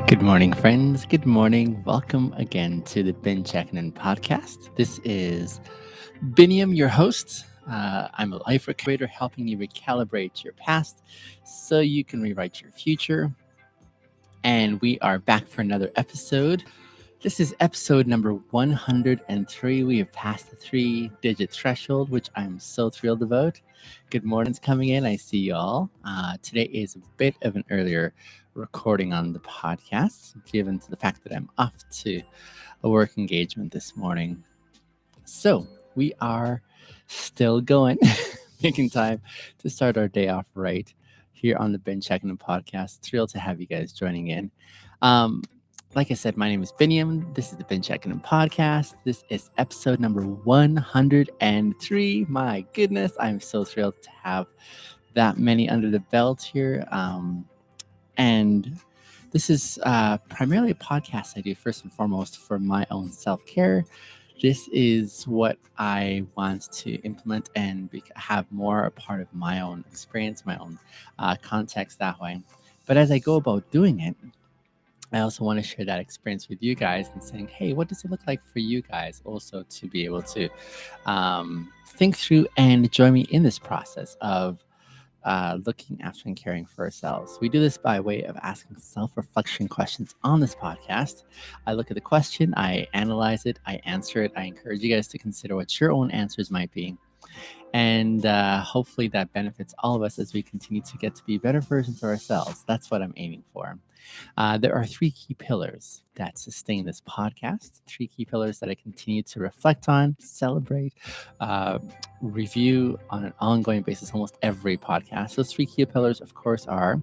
Good morning, friends. Good morning. Welcome again to the Checkin In podcast. This is Biniam, your host. I'm a life recalibrator helping you recalibrate your past so you can rewrite your future. And we are back for another episode. This is episode number 103. We have passed the 3-digit threshold, which I'm so thrilled about. Good morning's coming in. I see y'all. Today is a bit of an earlier recording on the podcast, given to the fact that I'm off to a work engagement this morning. So we are still going, making time to start our day off right here on the Checkin In podcast. Thrilled to have you guys joining in. Like I said, my name is Biniam. This is the Checkin In podcast. This is episode number 103. My goodness, I'm so thrilled to have that many under the belt here. And this is primarily a podcast I do first and foremost for my own self-care. This is what I want to implement and have more a part of my own experience, my own context that way. But as I go about doing it, I also want to share that experience with you guys and saying, hey, what does it look like for you guys also to be able to think through and join me in this process of looking after and caring for ourselves. We do this by way of asking self-reflection questions on this podcast. I look at the question, I analyze it, I answer it. I encourage you guys to consider what your own answers might be. And hopefully that benefits all of us as we continue to get to be better versions of ourselves. That's what I'm aiming for. There are 3 key pillars that sustain this podcast, 3 key pillars that I continue to reflect on, celebrate, review on an ongoing basis, almost every podcast. Those 3 key pillars, of course, are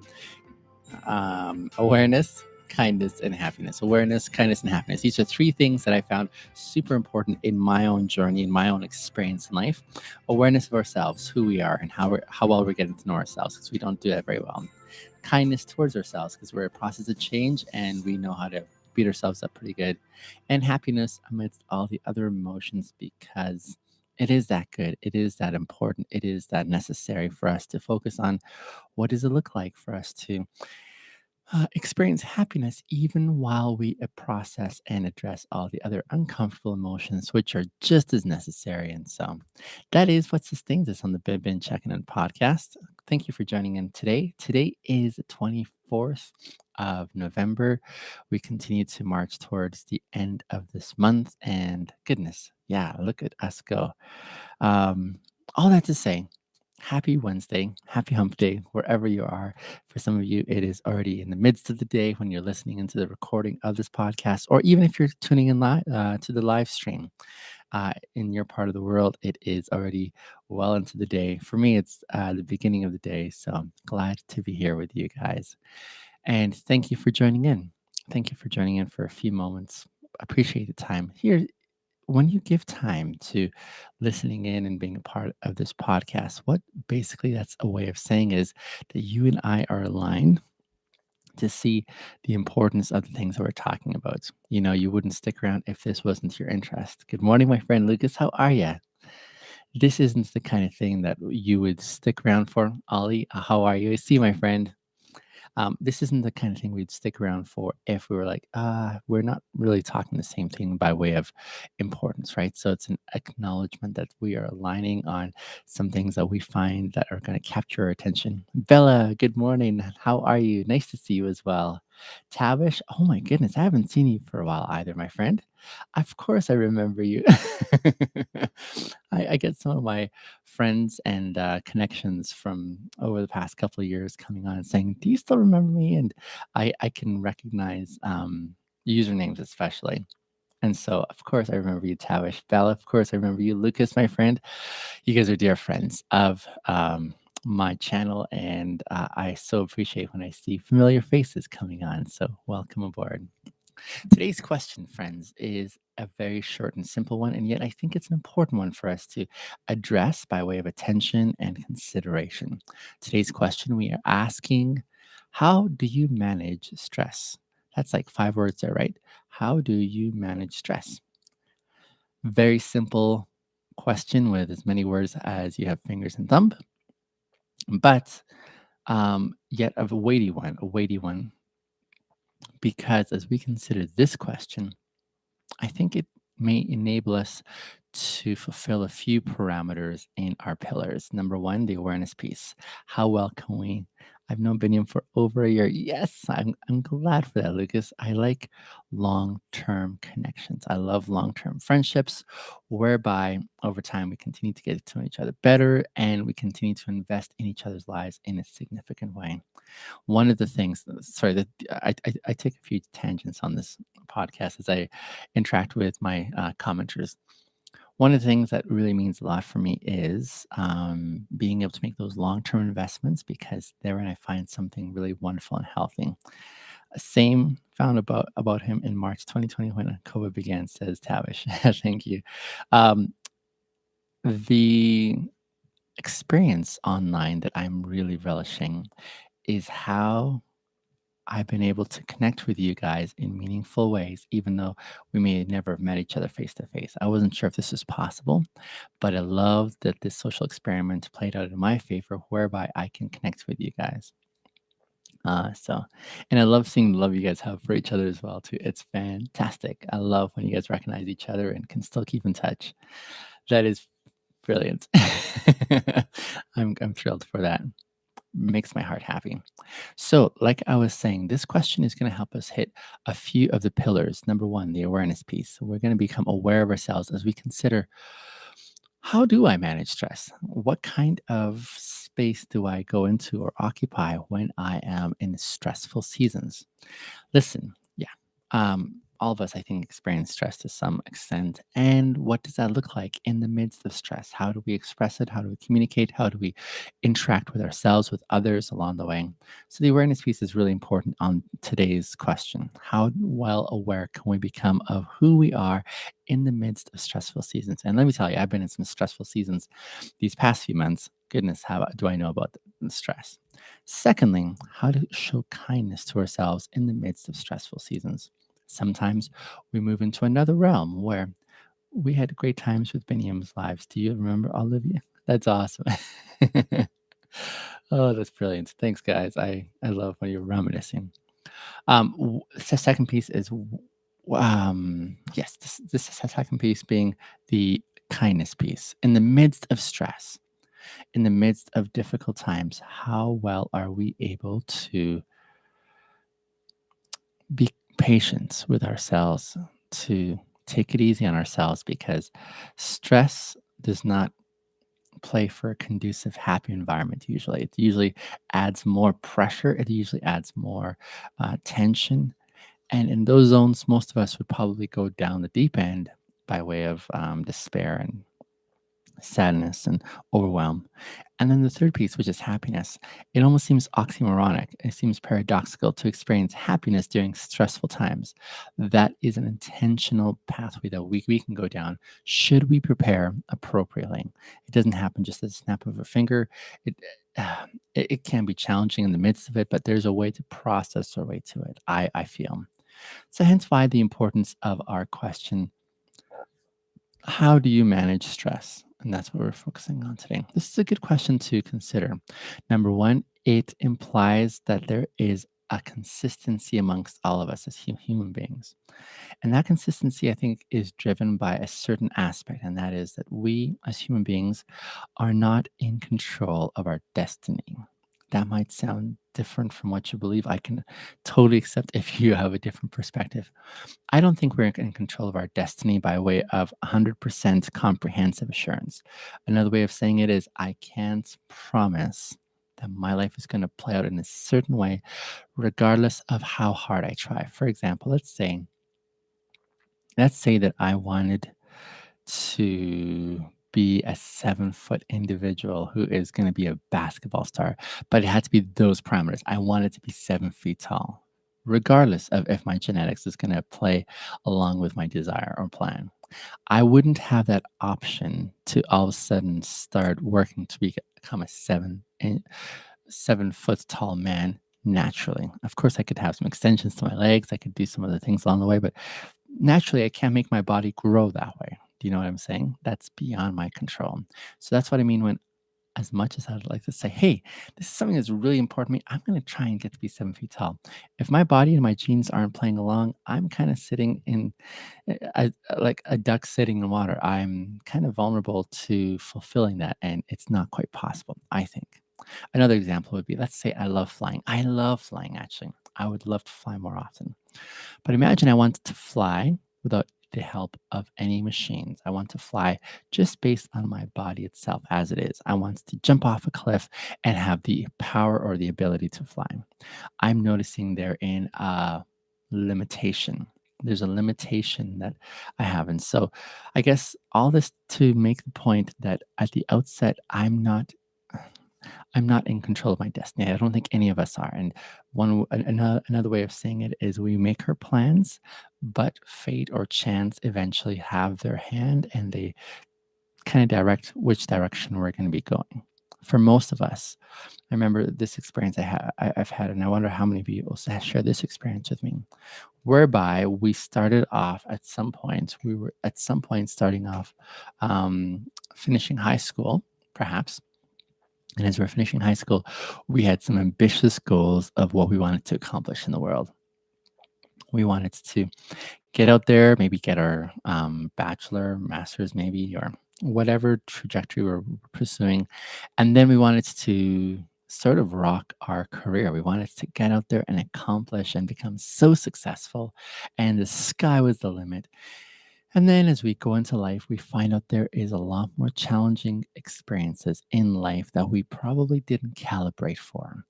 awareness, kindness, and happiness. Awareness, kindness, and happiness. These are 3 things that I found super important in my own journey, in my own experience in life. Awareness of ourselves, who we are, and how well we're getting to know ourselves, because we don't do that very well. Kindness towards ourselves, because we're a process of change and we know how to beat ourselves up pretty good. And happiness amidst all the other emotions, because it is that good. It is that important. It is that necessary for us to focus on what does it look like for us to experience happiness even while we process and address all the other uncomfortable emotions, which are just as necessary. And so that is what sustains us on the Been Checking In podcast. Thank you for joining in today. Today is the 24th of November. We continue to march towards the end of this month. And goodness, yeah, look at us go. All that to say, happy Wednesday, happy hump day, wherever you are. For some of you, it is already in the midst of the day when you're listening into the recording of this podcast, or even if you're tuning in to the live stream in your part of the world, it is already well into the day. For me, it's the beginning of the day. So I'm glad to be here with you guys. And thank you for joining in. Thank you for joining in for a few moments. Appreciate the time. Here, when you give time to listening in and being a part of this podcast, what basically that's a way of saying is that you and I are aligned to see the importance of the things that we're talking about. You know, you wouldn't stick around if this wasn't your interest. Good morning, my friend Lucas. How are you? This isn't the kind of thing that you would stick around for. Ollie, how are you? I see, my friend. This isn't the kind of thing we'd stick around for if we were like, we're not really talking the same thing by way of importance, right? So it's an acknowledgement that we are aligning on some things that we find that are going to capture our attention. Bella, good morning. How are you? Nice to see you as well. Tavish, oh my goodness, I haven't seen you for a while either, my friend. Of course, I remember you. I get some of my friends and connections from over the past couple of years coming on and saying, "Do you still remember me?" And I can recognize usernames especially. And so, of course, I remember you, Tavish. Bella, of course, I remember you. Lucas, my friend. You guys are dear friends of my channel, and I so appreciate when I see familiar faces coming on. So, welcome aboard. Today's question, friends, is a very short and simple one, and yet I think it's an important one for us to address by way of attention and consideration. Today's question, we are asking, how do you manage stress? That's like 5 words there, right? How do you manage stress? Very simple question with as many words as you have fingers and thumb, but yet a weighty one because as we consider this question, I think it may enable us to fulfill a few parameters in our pillars. Number one, the awareness piece. How well can we? I've known Biniam for over a year. Yes, I'm glad for that, Lucas. I like long term connections. I love long term friendships whereby over time we continue to get to know each other better and we continue to invest in each other's lives in a significant way. One of the things, sorry, that I take a few tangents on this podcast as I interact with my commenters. One of the things that really means a lot for me is being able to make those long-term investments because therein I find something really wonderful and healthy. Same found about him in March 2020 when COVID began, says Tavish. Thank you. Um, the experience online that I'm really relishing is how I've been able to connect with you guys in meaningful ways, even though we may never have met each other face to face. I wasn't sure if this was possible, but I love that this social experiment played out in my favor, whereby I can connect with you guys. And I love seeing the love you guys have for each other as well too. It's fantastic. I love when you guys recognize each other and can still keep in touch. That is brilliant. I'm thrilled for that. Makes my heart happy. So, like I was saying, this question is going to help us hit a few of the pillars. Number one, the awareness piece. So, we're going to become aware of ourselves as we consider, how do I manage stress? What kind of space do I go into or occupy when I am in stressful seasons? Listen, yeah. All of us, I think, experience stress to some extent. And what does that look like in the midst of stress? How do we express it? How do we communicate? How do we interact with ourselves, with others along the way? So, the awareness piece is really important on today's question. How well aware can we become of who we are in the midst of stressful seasons? And let me tell you, I've been in some stressful seasons these past few months. Goodness, how do I know about the stress? Secondly, how to show kindness to ourselves in the midst of stressful seasons. Sometimes we move into another realm where we had great times with Biniam's lives. Do you remember Olivia? That's awesome. Oh, that's brilliant. Thanks, guys. I love when you're reminiscing. The second piece is, yes, this second piece being the kindness piece. In the midst of stress, in the midst of difficult times, how well are we able to be patient with ourselves, to take it easy on ourselves? Because stress does not play for a conducive, happy environment usually. It usually adds more pressure, it usually adds more tension. And in those zones, most of us would probably go down the deep end by way of despair and sadness and overwhelm. And then the third piece, which is happiness, it almost seems oxymoronic. It seems paradoxical to experience happiness during stressful times. That is an intentional pathway that we can go down should we prepare appropriately. It doesn't happen just at the snap of a finger. It, it can be challenging in the midst of it, but there's a way to process our way to it, I feel. So, hence why the importance of our question, how do you manage stress? And that's what we're focusing on today. This is a good question to consider. Number one, it implies that there is a consistency amongst all of us as human beings. And that consistency, I think, is driven by a certain aspect, and that is that we as human beings are not in control of our destiny. That might sound different from what you believe. I can totally accept if you have a different perspective. I don't think we're in control of our destiny by way of 100% comprehensive assurance. Another way of saying it is, I can't promise that my life is going to play out in a certain way, regardless of how hard I try. For example, let's say that I wanted to be a 7 foot individual who is going to be a basketball star, but it had to be those parameters. I wanted to be 7 feet tall, regardless of if my genetics is going to play along with my desire or plan. I wouldn't have that option to all of a sudden start working to become a 7 foot tall man naturally. Of course, I could have some extensions to my legs. I could do some other things along the way, but naturally, I can't make my body grow that way. Do you know what I'm saying? That's beyond my control. So that's what I mean when as much as I'd like to say, hey, this is something that's really important to me, I'm going to try and get to be 7 feet tall. If my body and my genes aren't playing along, I'm kind of sitting in like a duck sitting in water. I'm kind of vulnerable to fulfilling that, and it's not quite possible, I think. Another example would be, let's say I love flying. I love flying, actually. I would love to fly more often. But imagine I wanted to fly without the help of any machines. I want to fly just based on my body itself as it is. I want to jump off a cliff and have the power or the ability to fly. I'm noticing therein a limitation. There's a limitation that I have. And so I guess all this to make the point that at the outset, I'm not in control of my destiny. I don't think any of us are. And another way of saying it is we make our plans, but fate or chance eventually have their hand and they kind of direct which direction we're going to be going. For most of us, I remember this experience I've had, and I wonder how many of you also have shared this experience with me, whereby we started off at some point, we were at some point starting off finishing high school, perhaps, and as we're finishing high school, we had some ambitious goals of what we wanted to accomplish in the world. We wanted to get out there, maybe get our bachelor, master's, maybe, or whatever trajectory we're pursuing. And then we wanted to sort of rock our career. We wanted to get out there and accomplish and become so successful. And the sky was the limit. And then as we go into life, we find out there is a lot more challenging experiences in life that we probably didn't calibrate for.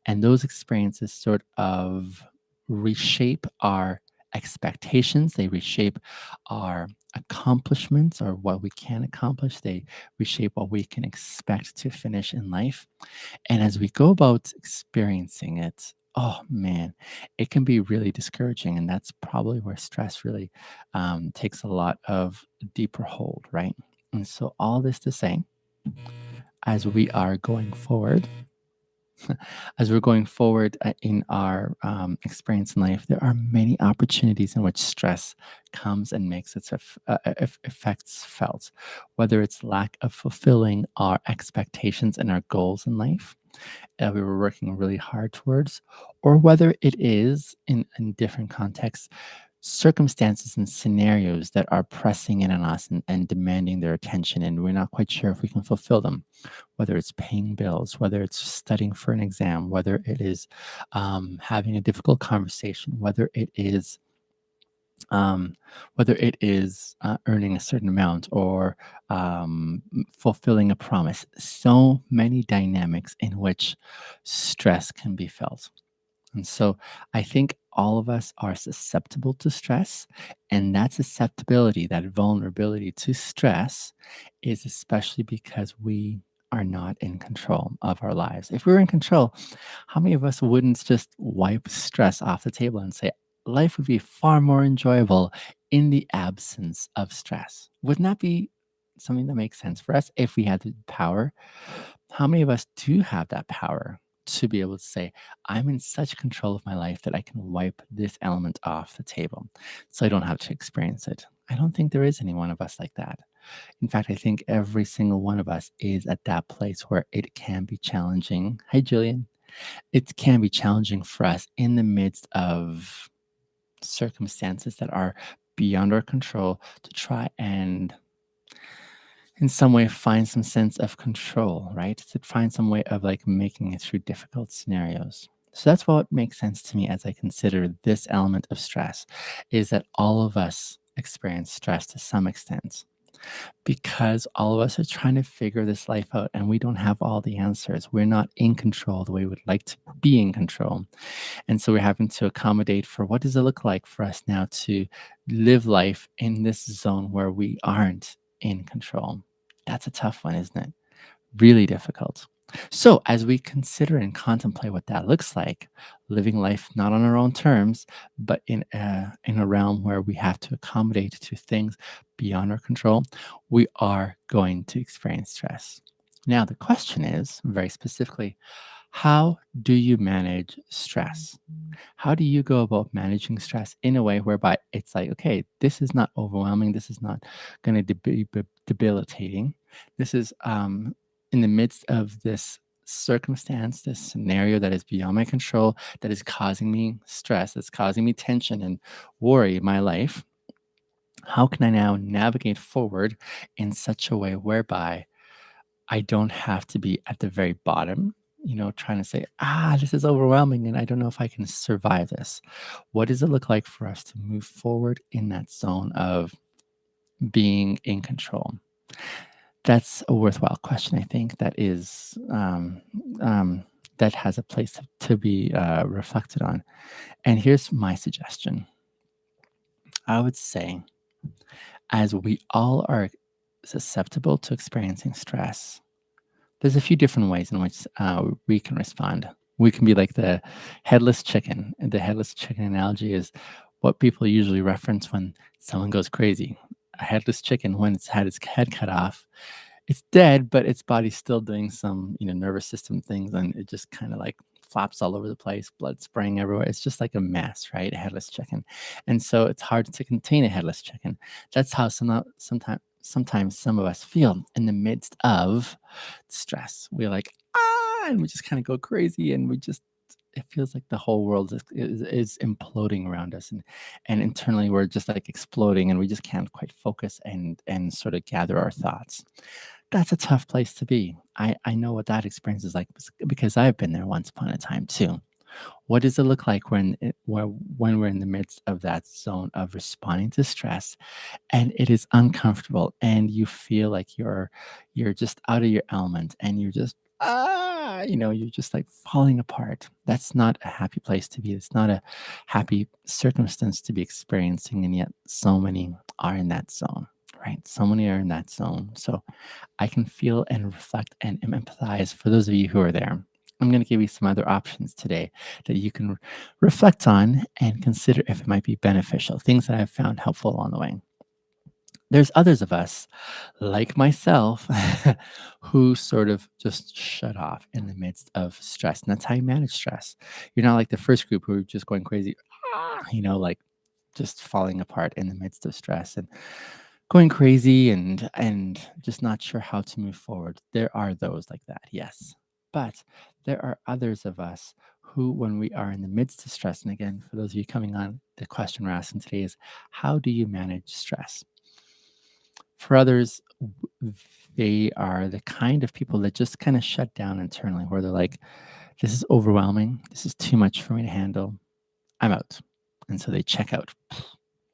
And those experiences sort of reshape our expectations, they reshape our accomplishments or what we can accomplish, they reshape what we can expect to finish in life. And as we go about experiencing it, oh man, it can be really discouraging. And that's probably where stress really takes a lot of deeper hold, right? And so, all this to say, as we are going forward, as we're going forward in our experience in life, there are many opportunities in which stress comes and makes its effects felt, whether it's lack of fulfilling our expectations and our goals in life that we were working really hard towards, or whether it is in different contexts, circumstances and scenarios that are pressing in on us and demanding their attention, and we're not quite sure if we can fulfill them, whether it's paying bills, whether it's studying for an exam, whether it is having a difficult conversation, um, whether it is earning a certain amount or fulfilling a promise. So many dynamics in which stress can be felt. And so I think all of us are susceptible to stress. And that susceptibility, that vulnerability to stress, is especially because we are not in control of our lives. If we were in control, how many of us wouldn't just wipe stress off the table and say, life would be far more enjoyable in the absence of stress? Wouldn't that be something that makes sense for us if we had the power? How many of us do have that power to be able to say, I'm in such control of my life that I can wipe this element off the table so I don't have to experience it? I don't think there is any one of us like that. In fact, I think every single one of us is at that place where it can be challenging. Hi, Julian. It can be challenging for us in the midst of circumstances that are beyond our control to try and in some way find some sense of control, right? To find some way of like making it through difficult scenarios. So that's what makes sense to me as I consider this element of stress is that all of us experience stress to some extent because all of us are trying to figure this life out and we don't have all the answers. We're not in control the way we would like to be in control. And so we're having to accommodate for what does it look like for us now to live life in this zone where we aren't in control. That's a tough one, isn't it? Really difficult. So, as we consider and contemplate what that looks like, living life not on our own terms, but in a realm where we have to accommodate to things beyond our control, we are going to experience stress. Now, the question is very specifically, how do you manage stress? How do you go about managing stress in a way whereby it's like, okay, this is not overwhelming. This is not going to be debilitating. This is in the midst of this circumstance, this scenario that is beyond my control, that is causing me stress, that's causing me tension and worry in my life, how can I now navigate forward in such a way whereby I don't have to be at the very bottom, trying to say, this is overwhelming and I don't know if I can survive this. What does it look like for us to move forward in that zone of being in control? That's a worthwhile question, I think, that has a place to be reflected on. And here's my suggestion. I would say, as we all are susceptible to experiencing stress, there's a few different ways in which we can respond. We can be like the headless chicken. And the headless chicken analogy is what people usually reference when someone goes crazy. A headless chicken, when it's had its head cut off, it's dead, but its body's still doing some, nervous system things, and it just kind of like flaps all over the place, blood spraying everywhere. It's just like a mess, right? A headless chicken, and so it's hard to contain a headless chicken. That's how sometimes some of us feel in the midst of stress. We're like and we just kind of go crazy, and it feels like the whole world is imploding around us, and internally we're just like exploding, and we just can't quite focus and sort of gather our thoughts. That's a tough place to be. I know what that experience is like because I've been there once upon a time too. What does it look like when we're in the midst of that zone of responding to stress, and it is uncomfortable, and you feel like you're just out of your element, and you're just you're just like falling apart? That's not a happy place to be. It's not a happy circumstance to be experiencing, and yet so many are in that zone, right? So many are in that zone. So I can feel and reflect and empathize for those of you who are there. I'm going to give you some other options today that you can reflect on and consider if it might be beneficial, things that I've found helpful along the way. There's others of us, like myself, who sort of just shut off in the midst of stress. And that's how you manage stress. You're not like the first group who are just going crazy, like just falling apart in the midst of stress and going crazy and just not sure how to move forward. There are those like that, yes. But there are others of us who, when we are in the midst of stress, and again, for those of you coming on, the question we're asking today is, how do you manage stress? For others, they are the kind of people that just kind of shut down internally, where they're like, this is overwhelming. This is too much for me to handle. I'm out. And so they check out.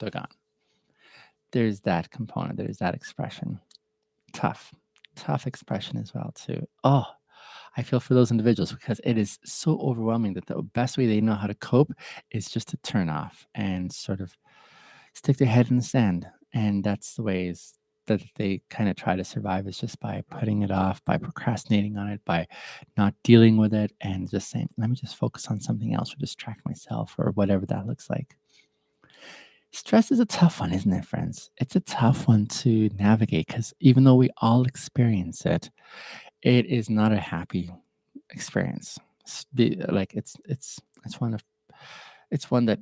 They're gone. There's that component. There's that expression. Tough, tough expression as well, too. Oh, I feel for those individuals because it is so overwhelming that the best way they know how to cope is just to turn off and sort of stick their head in the sand. And that's the ways that they kind of try to survive, is just by putting it off, by procrastinating on it, by not dealing with it, and just saying, let me just focus on something else or distract myself or whatever that looks like. Stress is a tough one, isn't it, friends? It's a tough one to navigate because even though we all experience it, it is not a happy experience. Like it's one that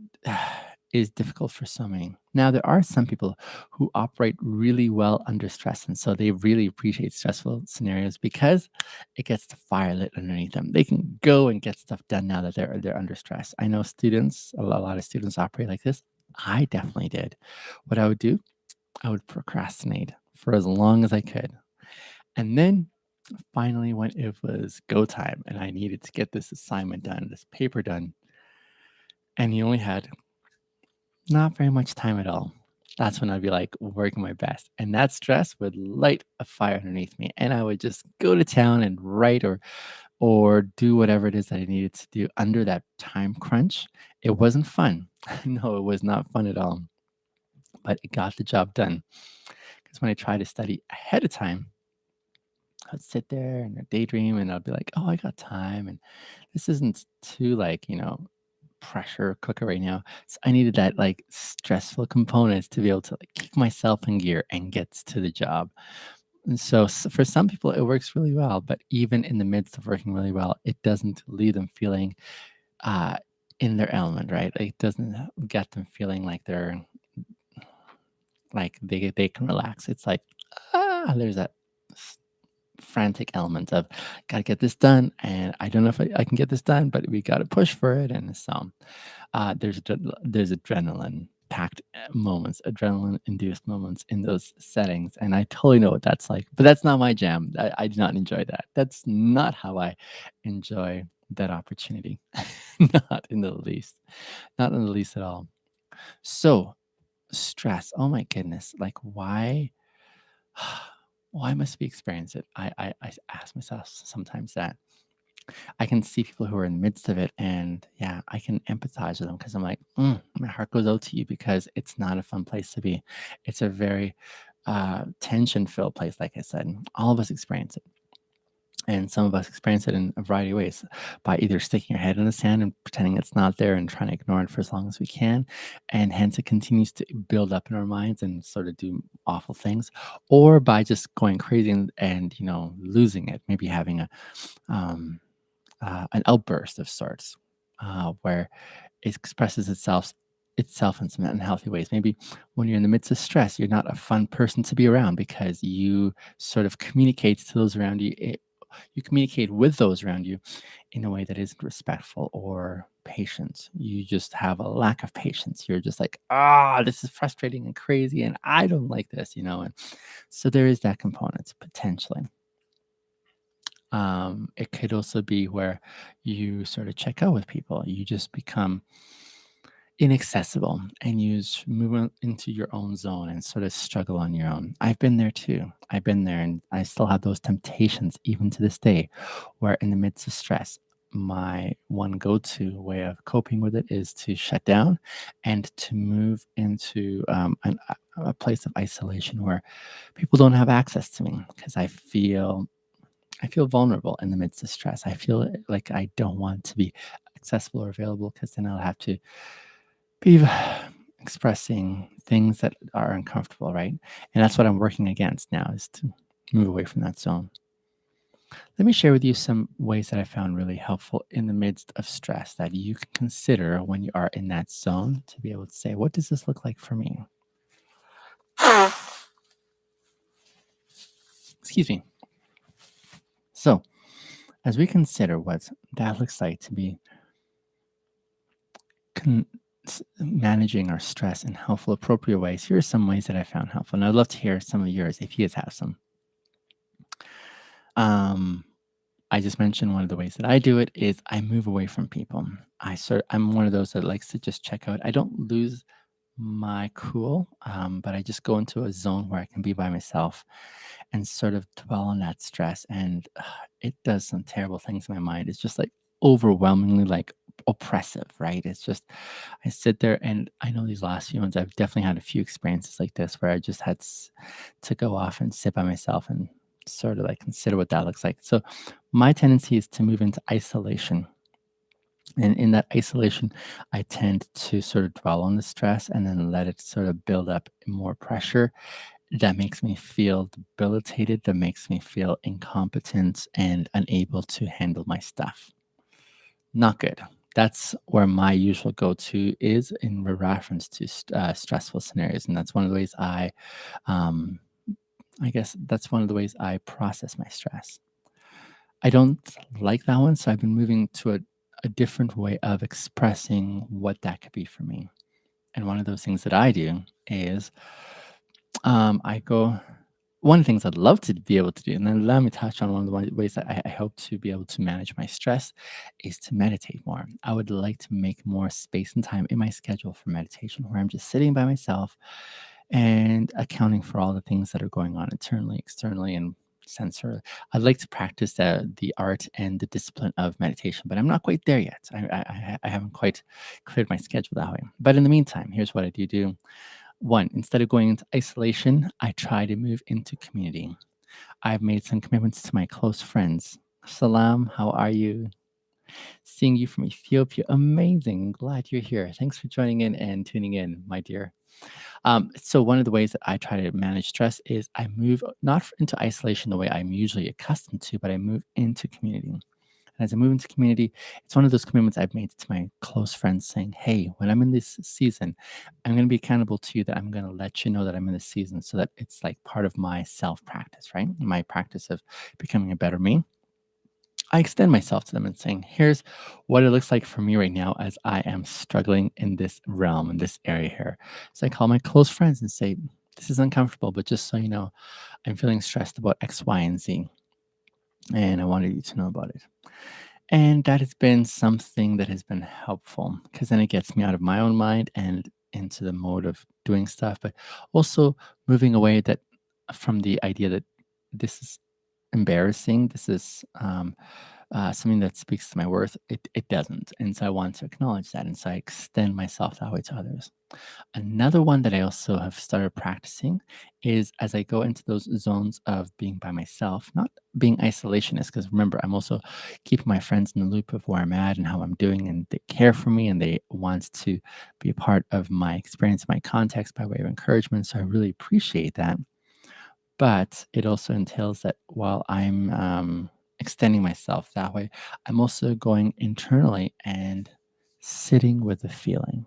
is difficult for so many. Now, there are some people who operate really well under stress, and so they really appreciate stressful scenarios because it gets the fire lit underneath them. They can go and get stuff done now that they're under stress. I know students, a lot of students operate like this. I definitely did. What I would do, I would procrastinate for as long as I could, and then finally, when it was go time and I needed to get this assignment done, this paper done, and you only had not very much time at all, that's when I'd be like working my best. And that stress would light a fire underneath me. And I would just go to town and write or do whatever it is that I needed to do under that time crunch. It wasn't fun. No, it was not fun at all. But it got the job done. Because when I tried to study ahead of time, I'd sit there and I'd daydream and I'd be like, oh, I got time. And this isn't too like, pressure cooker right now. So I needed that like stressful components to be able to like kick myself in gear and get to the job. And so for some people, it works really well. But even in the midst of working really well, it doesn't leave them feeling uh, in their element, right? It doesn't get them feeling like they're like they can relax. It's like, there's that frantic element of gotta get this done, and I don't know if I can get this done, but we gotta push for it. And so there's adrenaline packed moments, adrenaline induced moments in those settings, and I totally know what that's like. But that's not my jam. I do not enjoy that. That's not how I enjoy that opportunity. Not in the least. Not in the least at all. So stress. Oh my goodness. Like why? Why must we experience it? I ask myself sometimes that. I can see people who are in the midst of it, and yeah, I can empathize with them because I'm like, my heart goes out to you because it's not a fun place to be. It's a very tension-filled place, like I said. All of us experience it, and some of us experience it in a variety of ways by either sticking our head in the sand and pretending it's not there and trying to ignore it for as long as we can, and hence it continues to build up in our minds and sort of do awful things, or by just going crazy and losing it, maybe having um, an outburst of sorts, where it expresses itself in some unhealthy ways. Maybe when you're in the midst of stress, you're not a fun person to be around because you sort of communicate to those around you. You communicate with those around you in a way that isn't respectful or patient. You just have a lack of patience. You're just like, this is frustrating and crazy, and I don't like this. And so there is that component potentially. It could also be where you sort of check out with people. You just become inaccessible and move into your own zone and sort of struggle on your own. I've been there too. I've been there and I still have those temptations even to this day, where in the midst of stress, my one go to way of coping with it is to shut down and to move into a place of isolation where people don't have access to me because I feel vulnerable in the midst of stress. I feel like I don't want to be accessible or available because then I'll have to be expressing things that are uncomfortable, right? And that's what I'm working against now is to move away from that zone. Let me share with you some ways that I found really helpful in the midst of stress that you can consider when you are in that zone to be able to say, what does this look like for me? Excuse me. So, as we consider what that looks like to be managing our stress in helpful, appropriate ways, here are some ways that I found helpful. And I'd love to hear some of yours if you guys have some. Um, I just mentioned one of the ways that I do it is I move away from people. I'm one of those that likes to just check out. I don't lose my cool, but I just go into a zone where I can be by myself and sort of dwell on that stress. And it does some terrible things in my mind. It's just like overwhelmingly like oppressive, right? It's just I sit there and I know these last few months I've definitely had a few experiences like this where I just had to go off and sit by myself and sort of like consider what that looks like. So my tendency is to move into isolation. And in that isolation, I tend to sort of dwell on the stress and then let it sort of build up more pressure that makes me feel debilitated, that makes me feel incompetent and unable to handle my stuff. Not good. That's where my usual go-to is in reference to stressful scenarios, and that's one of the ways um, I guess that's one of the ways I process my stress. I don't like that one, so I've been moving to a different way of expressing what that could be for me. And one of those things that I do is I go one of the things I'd love to be able to do, and then let me touch on one of the ways that I hope to be able to manage my stress is to meditate more. I would like to make more space and time in my schedule for meditation where I'm just sitting by myself and accounting for all the things that are going on internally, externally, and sensorily. I'd like to practice the art and the discipline of meditation, but I'm not quite there yet. I haven't quite cleared my schedule that way. But in the meantime, here's what I do. One, instead of going into isolation, I try to move into community. I've made some commitments to my close friends. Salam, how are you? Seeing you from Ethiopia, amazing. Glad you're here. Thanks for joining in and tuning in, my dear. So one of the ways that I try to manage stress is I move not into isolation the way I'm usually accustomed to, but I move into community. And as I move into community, it's one of those commitments I've made to my close friends saying, hey, when I'm in this season, I'm going to be accountable to you, that I'm going to let you know that I'm in this season, so that it's like part of my self practice, right? My practice of becoming a better me. I extend myself to them and saying, here's what it looks like for me right now as I am struggling in this realm, in this area here. So I call my close friends and say, this is uncomfortable, but just so you know, I'm feeling stressed about X, Y, and Z. And I wanted you to know about it. And that has been something that has been helpful, because then it gets me out of my own mind and into the mode of doing stuff, but also moving away that from the idea that this is embarrassing. This is something that speaks to my worth. It doesn't. And so I want to acknowledge that. And so I extend myself that way to others. Another one that I also have started practicing is as I go into those zones of being by myself, not being isolationist, because remember, I'm also keeping my friends in the loop of where I'm at and how I'm doing, and they care for me and they want to be a part of my experience, my context by way of encouragement. So I really appreciate that. But it also entails that while I'm extending myself that way, I'm also going internally and sitting with the feeling,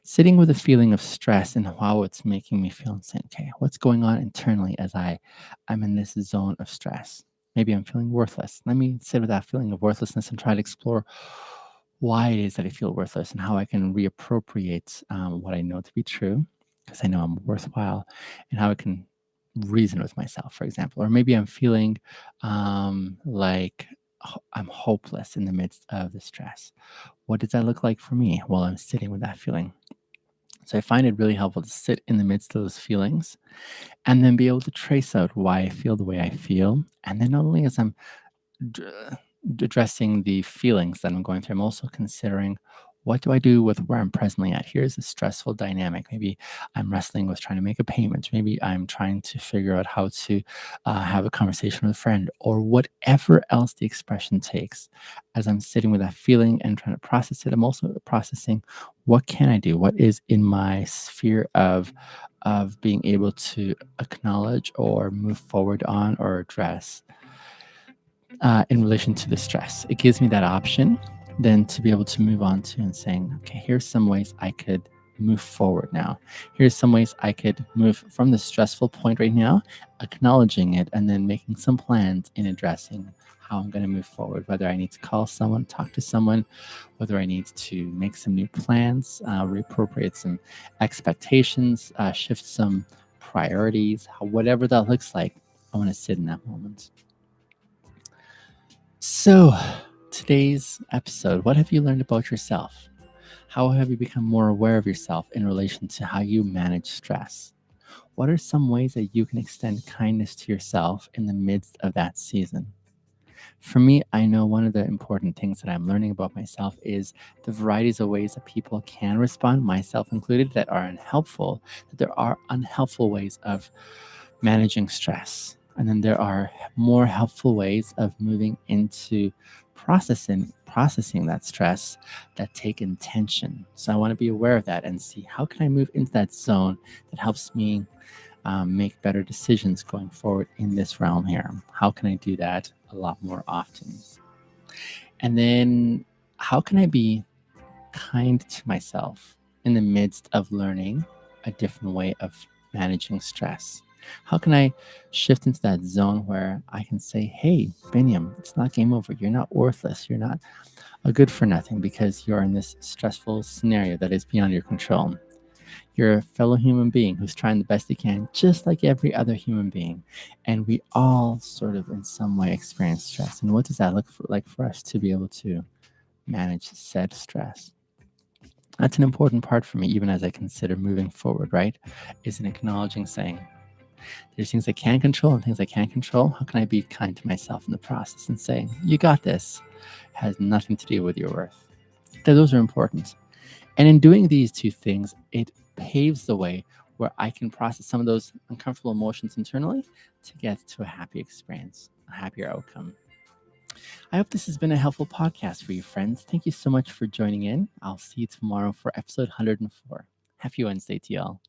sitting with the feeling of stress and how it's making me feel, and saying, okay, what's going on internally as I'm in this zone of stress? Maybe I'm feeling worthless. Let me sit with that feeling of worthlessness and try to explore why it is that I feel worthless and how I can reappropriate what I know to be true, because I know I'm worthwhile, and how I can reason with myself, for example. Or maybe I'm feeling like I'm hopeless in the midst of the stress. What does that look like for me while I'm sitting with that feeling? So I find it really helpful to sit in the midst of those feelings and then be able to trace out why I feel the way I feel. And then not only as I'm d- addressing the feelings that I'm going through, I'm also considering, what do I do with where I'm presently at? Here's a stressful dynamic. Maybe I'm wrestling with trying to make a payment. Maybe I'm trying to figure out how to have a conversation with a friend, or whatever else the expression takes. As I'm sitting with that feeling and trying to process it, I'm also processing, what can I do? What is in my sphere of being able to acknowledge or move forward on or address in relation to the stress. It gives me that option then to be able to move on to and saying, okay, here's some ways I could move forward now. Here's some ways I could move from the stressful point right now, acknowledging it, and then making some plans in addressing how I'm going to move forward, whether I need to call someone, talk to someone, whether I need to make some new plans, reappropriate some expectations, shift some priorities, whatever that looks like. I want to sit in that moment. So, today's episode, what have you learned about yourself? How have you become more aware of yourself in relation to how you manage stress? What are some ways that you can extend kindness to yourself in the midst of that season? For me, I know one of the important things that I'm learning about myself is the varieties of ways that people can respond, myself included, that are unhelpful, that there are unhelpful ways of managing stress. And then there are more helpful ways of moving into processing that stress that take intention. So I want to be aware of that and see, how can I move into that zone that helps me make better decisions going forward in this realm here? How can I do that a lot more often? And then how can I be kind to myself in the midst of learning a different way of managing stress? How can I shift into that zone where I can say, hey, Binyam, it's not game over. You're not worthless. You're not a good for nothing because you're in this stressful scenario that is beyond your control. You're a fellow human being who's trying the best he can, just like every other human being. And we all sort of in some way experience stress. And what does that like for us to be able to manage said stress? That's an important part for me, even as I consider moving forward, right? Is an acknowledging, saying, there's things I can control and things I can't control. How can I be kind to myself in the process and saying, you got this? It has nothing to do with your worth. Those are important. And in doing these two things, it paves the way where I can process some of those uncomfortable emotions internally to get to a happy experience, a happier outcome. I hope this has been a helpful podcast for you, friends. Thank you so much for joining in. I'll see you tomorrow for episode 104. Happy Wednesday to y'all.